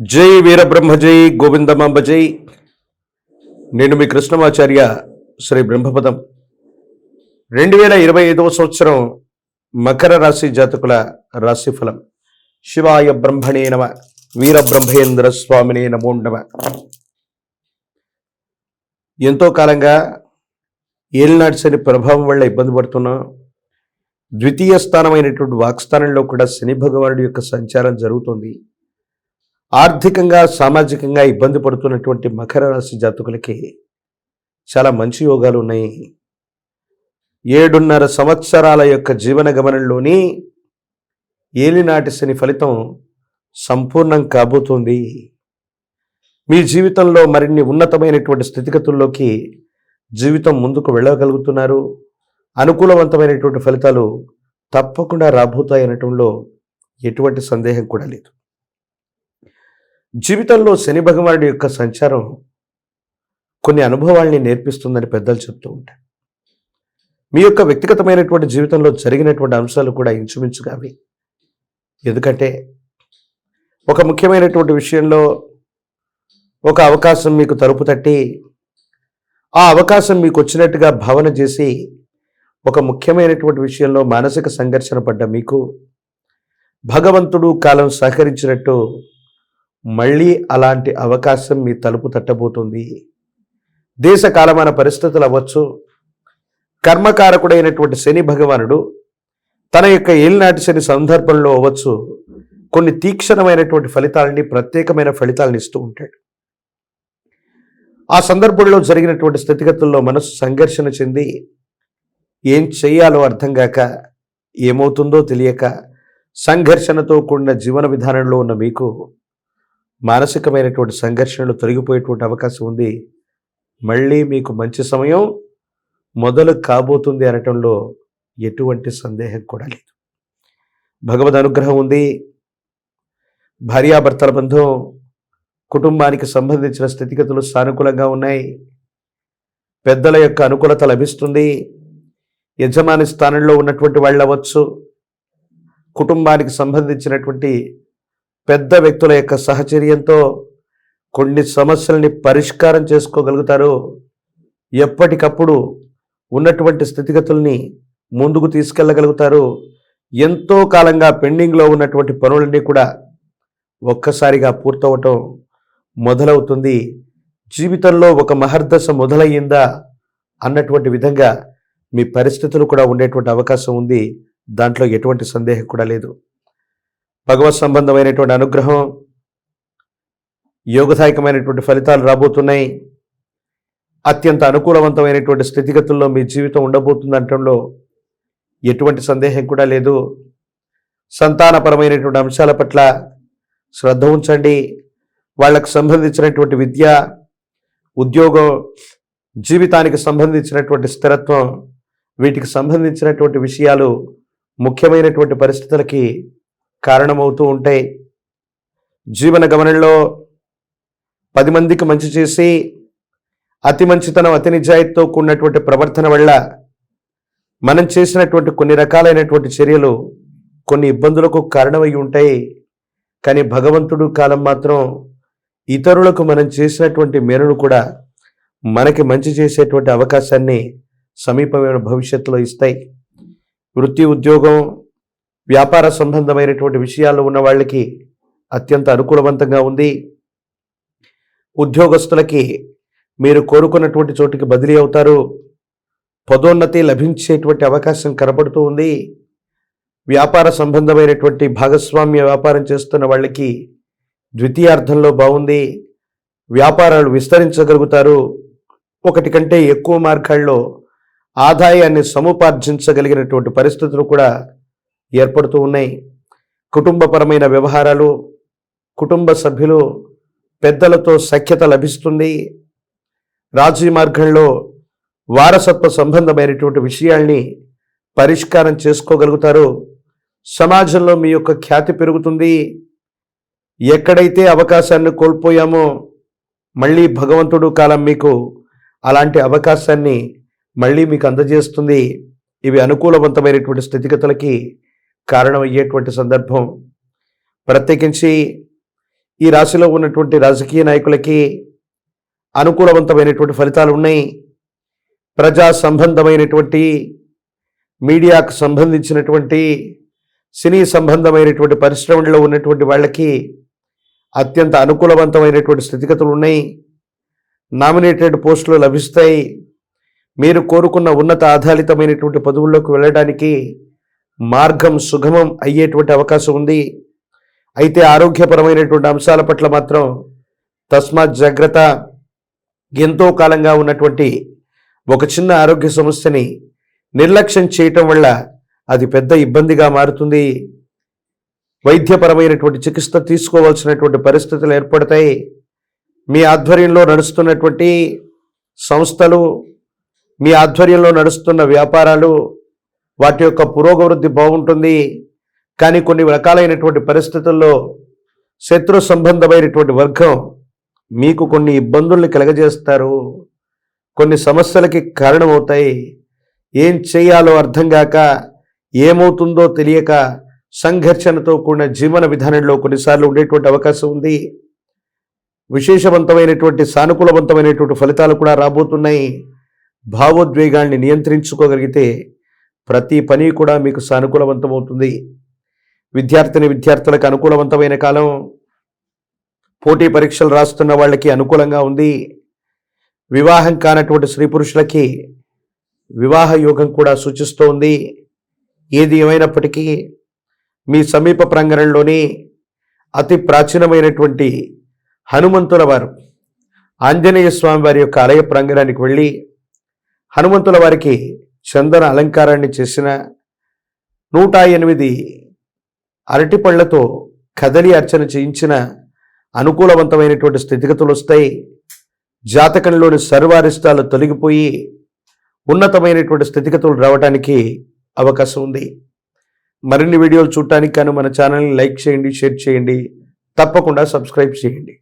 జై వీరబ్రహ్మ జై గోవిందమాంబ జై. నేను మీ కృష్ణమాచార్య శ్రీ బ్రహ్మపదం. 2025 సంవత్సరం మకర రాశి జాతకుల రాశిఫలం. శివాయ బ్రహ్మణే నమ, వీరబ్రహ్మేంద్ర స్వామినే నమో నమ. ఎంతో కాలంగా ఏలినాటి శని ప్రభావం వల్ల ఇబ్బంది పడుతున్నాం. ద్వితీయ స్థానమైనటువంటి వాక్స్థానంలో కూడా శని భగవానుడి యొక్క సంచారం జరుగుతుంది. ఆర్థికంగా సామాజికంగా ఇబ్బంది పడుతున్నటువంటి మకర రాశి జాతకులకి చాలా మంచి యోగాలు ఉన్నాయి. 7.5 సంవత్సరాల యొక్క జీవన గమనంలోని ఏలినాటి శని ఫలితం సంపూర్ణం కాబోతుంది. మీ జీవితంలో మరిన్ని ఉన్నతమైనటువంటి స్థితిగతుల్లోకి జీవితం ముందుకు వెళ్ళగలుగుతున్నారు. అనుకూలవంతమైనటువంటి ఫలితాలు తప్పకుండా రాబోతాయి అనటంలో ఎటువంటి సందేహం కూడా లేదు. జీవితంలో శని భగవానుడి యొక్క సంచారం కొన్ని అనుభవాల్ని నేర్పిస్తుందని పెద్దలు చెప్తూ ఉంటారు. మీ యొక్క వ్యక్తిగతమైనటువంటి జీవితంలో జరిగినటువంటి అంశాలు కూడా ఇంచుమించుగా అవి. ఎందుకంటే ఒక ముఖ్యమైనటువంటి విషయంలో ఒక అవకాశం మీకు తలుపు తట్టి ఆ అవకాశం మీకు వచ్చినట్టుగా భావన చేసి ఒక ముఖ్యమైనటువంటి విషయంలో మానసిక సంఘర్షణ పడ్డ మీకు భగవంతుడు కాలం సహకరించినట్టు మళ్ళీ అలాంటి అవకాశం మీ తలుపు తట్టబోతుంది. దేశ కాలమాన పరిస్థితులు అవ్వచ్చు, కర్మకారకుడైనటువంటి శని భగవానుడు తన యొక్క ఏలినాటి శని సందర్భంలో అవ్వచ్చు, కొన్ని తీక్షణమైనటువంటి ఫలితాలని, ప్రత్యేకమైన ఫలితాలను ఇస్తూ ఉంటాడు. ఆ సందర్భంలో జరిగినటువంటి స్థితిగతుల్లో మనసు సంఘర్షణ చెంది ఏం చెయ్యాలో అర్థం కాక, ఏమవుతుందో తెలియక సంఘర్షణతో కూడిన జీవన విధానంలో ఉన్న మీకు మానసికమైనటువంటి సంఘర్షణలు తొలగిపోయేటువంటి అవకాశం ఉంది. మళ్ళీ మీకు మంచి సమయం మొదలు కాబోతుంది అనటంలో ఎటువంటి సందేహం కూడా లేదు. భగవద్ అనుగ్రహం ఉంది. భార్యాభర్తల బంధం, కుటుంబానికి సంబంధించిన స్థితిగతులు సానుకూలంగా ఉన్నాయి. పెద్దల యొక్క అనుకూలత లభిస్తుంది. యజమాని స్థానంలో ఉన్నటువంటి వాళ్ళు అవ్వచ్చు, కుటుంబానికి సంబంధించినటువంటి పెద్ద వ్యక్తుల యొక్క సహచర్యంతో కొన్ని సమస్యల్ని పరిష్కారం చేసుకోగలుగుతారు. ఎప్పటికప్పుడు ఉన్నటువంటి స్థితిగతుల్ని ముందుకు తీసుకెళ్ళగలుగుతారు. ఎంతో కాలంగా పెండింగ్లో ఉన్నటువంటి పనులన్నీ కూడా ఒక్కసారిగా పూర్తవటం మొదలవుతుంది. జీవితంలో ఒక మహర్దశ మొదలయ్యిందా అన్నటువంటి విధంగా మీ పరిస్థితులు కూడా ఉండేటువంటి అవకాశం ఉంది. దాంట్లో ఎటువంటి సందేహం కూడా లేదు. భగవత్ సంబంధమైనటువంటి అనుగ్రహం, యోగదాయకమైనటువంటి ఫలితాలు రాబోతున్నాయి. అత్యంత అనుకూలవంతమైనటువంటి స్థితిగతుల్లో మీ జీవితం ఉండబోతుంది అనటంలో ఎటువంటి సందేహం కూడా లేదు. సంతానపరమైనటువంటి అంశాల పట్ల శ్రద్ధ ఉంచండి. వాళ్ళకు సంబంధించినటువంటి విద్య, ఉద్యోగం, జీవితానికి సంబంధించినటువంటి స్థిరత్వం, వీటికి సంబంధించినటువంటి విషయాలు ముఖ్యమైనటువంటి పరిస్థితులకి కారణమవుతూ ఉంటాయి. జీవన గమనంలో 10 మందికి మంచి చేసి అతి మంచితనం, అతి నిజాయితీతో కూడినటువంటి ప్రవర్తన వల్ల మనం చేసినటువంటి కొన్ని రకాలైనటువంటి చర్యలు కొన్ని ఇబ్బందులకు కారణమై ఉంటాయి. కానీ భగవంతుడు కాలం మాత్రం ఇతరులకు మనం చేసినటువంటి మేలును కూడా మనకి మంచి చేసేటువంటి అవకాశాన్ని సమీపమైన భవిష్యత్తులో ఇస్తాయి. వృత్తి, ఉద్యోగం, వ్యాపార సంబంధమైనటువంటి విషయాల్లో ఉన్న వాళ్ళకి అత్యంత అనుకూలవంతంగా ఉంది. ఉద్యోగస్తులకి మీరు కోరుకున్నటువంటి చోటికి బదిలీ అవుతారు. పదోన్నతి లభించేటువంటి అవకాశం కనపడుతూ ఉంది. వ్యాపార సంబంధమైనటువంటి భాగస్వామ్య వ్యాపారం చేస్తున్న వాళ్ళకి ద్వితీయార్థంలో బాగుంది. వ్యాపారాలు విస్తరించగలుగుతారు. ఒకటి కంటే ఎక్కువ మార్గాల్లో ఆదాయాన్ని సముపార్జించగలిగినటువంటి పరిస్థితులు కూడా ఏర్పడుతూ ఉన్నాయి. కుటుంబపరమైన వ్యవహారాలు, కుటుంబ సభ్యులు, పెద్దలతో సఖ్యత లభిస్తుంది. రాజీ మార్గంలో వారసత్వ సంబంధమైనటువంటి విషయాల్ని పరిష్కారం చేసుకోగలుగుతారు. సమాజంలో మీ యొక్క ఖ్యాతి పెరుగుతుంది. ఎక్కడైతే అవకాశాన్ని కోల్పోయామో మళ్ళీ భగవంతుడు కాలం మీకు అలాంటి అవకాశాన్ని మళ్ళీ మీకు అందజేస్తుంది. ఇవి అనుకూలవంతమైనటువంటి స్థితిగతులకి కారణమయ్యేటువంటి సందర్భం. ప్రత్యేకించి ఈ రాశిలో ఉన్నటువంటి రాజకీయ నాయకులకి అనుకూలవంతమైనటువంటి ఫలితాలు ఉన్నాయి. ప్రజా సంబంధమైనటువంటి, మీడియాకు సంబంధించినటువంటి, సినీ సంబంధమైనటువంటి పరిశ్రమల్లో ఉన్నటువంటి వాళ్ళకి అత్యంత అనుకూలవంతమైనటువంటి స్థితిగతులు ఉన్నాయి. నామినేటెడ్ పోస్టులు లభిస్తాయి. మీరు కోరుకున్న ఉన్నత ఆధారితమైనటువంటి పదవుల్లోకి వెళ్ళడానికి మార్గం సుగమం అయ్యేటువంటి అవకాశం ఉంది. అయితే ఆరోగ్యపరమైనటువంటి అంశాల పట్ల మాత్రం తస్మాత్ జాగ్రత్త. ఎంతో కాలంగా ఉన్నటువంటి ఒక చిన్న ఆరోగ్య సమస్యని నిర్లక్ష్యం చేయటం వల్ల అది పెద్ద ఇబ్బందిగా మారుతుంది. వైద్యపరమైనటువంటి చికిత్స తీసుకోవాల్సినటువంటి పరిస్థితులు ఏర్పడతాయి. మీ ఆధ్వర్యంలో నడుస్తున్నటువంటి సంస్థలు, మీ ఆధ్వర్యంలో నడుస్తున్న వ్యాపారాలు, వాటి యొక్క పురోగవృద్ధి బాగుంటుంది. కానీ కొన్ని రకాలైనటువంటి పరిస్థితుల్లో శత్రు సంబంధమైనటువంటి వర్గం మీకు కొన్ని ఇబ్బందుల్ని కలగజేస్తారు, కొన్ని సమస్యలకి కారణమవుతాయి. ఏం చేయాలో అర్థం కాక, ఏమవుతుందో తెలియక సంఘర్షణతో కూడిన జీవన విధానంలో కొన్నిసార్లు ఉండేటువంటి అవకాశం ఉంది. విశేషవంతమైనటువంటి సానుకూలవంతమైనటువంటి ఫలితాలు కూడా రాబోతున్నాయి. భావోద్వేగాల్ని నియంత్రించుకోగలిగితే ప్రతి పని కూడా మీకు సానుకూలవంతమవుతుంది. విద్యార్థులకు అనుకూలవంతమైన కాలం. పోటీ పరీక్షలు రాస్తున్న వాళ్ళకి అనుకూలంగా ఉంది. వివాహం కానటువంటి స్త్రీ పురుషులకి వివాహ యోగం కూడా సూచిస్తోంది. ఏది ఏమైనప్పటికీ మీ సమీప ప్రాంగణంలోని అతి ప్రాచీనమైనటువంటి హనుమంతుల వారు, ఆంజనేయ స్వామి వారి యొక్క ఆలయ ప్రాంగణానికి వెళ్ళి హనుమంతుల వారికి చందన అలంకారాన్ని చేసిన 108 అరటిపళ్లతో కదలి అర్చన చేయించిన అనుకూలవంతమైనటువంటి స్థితిగతులు వస్తాయి. జాతకంలోని సర్వారిష్టాలు తొలగిపోయి ఉన్నతమైనటువంటి స్థితిగతులు రావడానికి అవకాశం ఉంది. మరిన్ని వీడియోలు చూడటానికి కానీ మన ఛానల్ని లైక్ చేయండి, షేర్ చేయండి, తప్పకుండా సబ్స్క్రైబ్ చేయండి.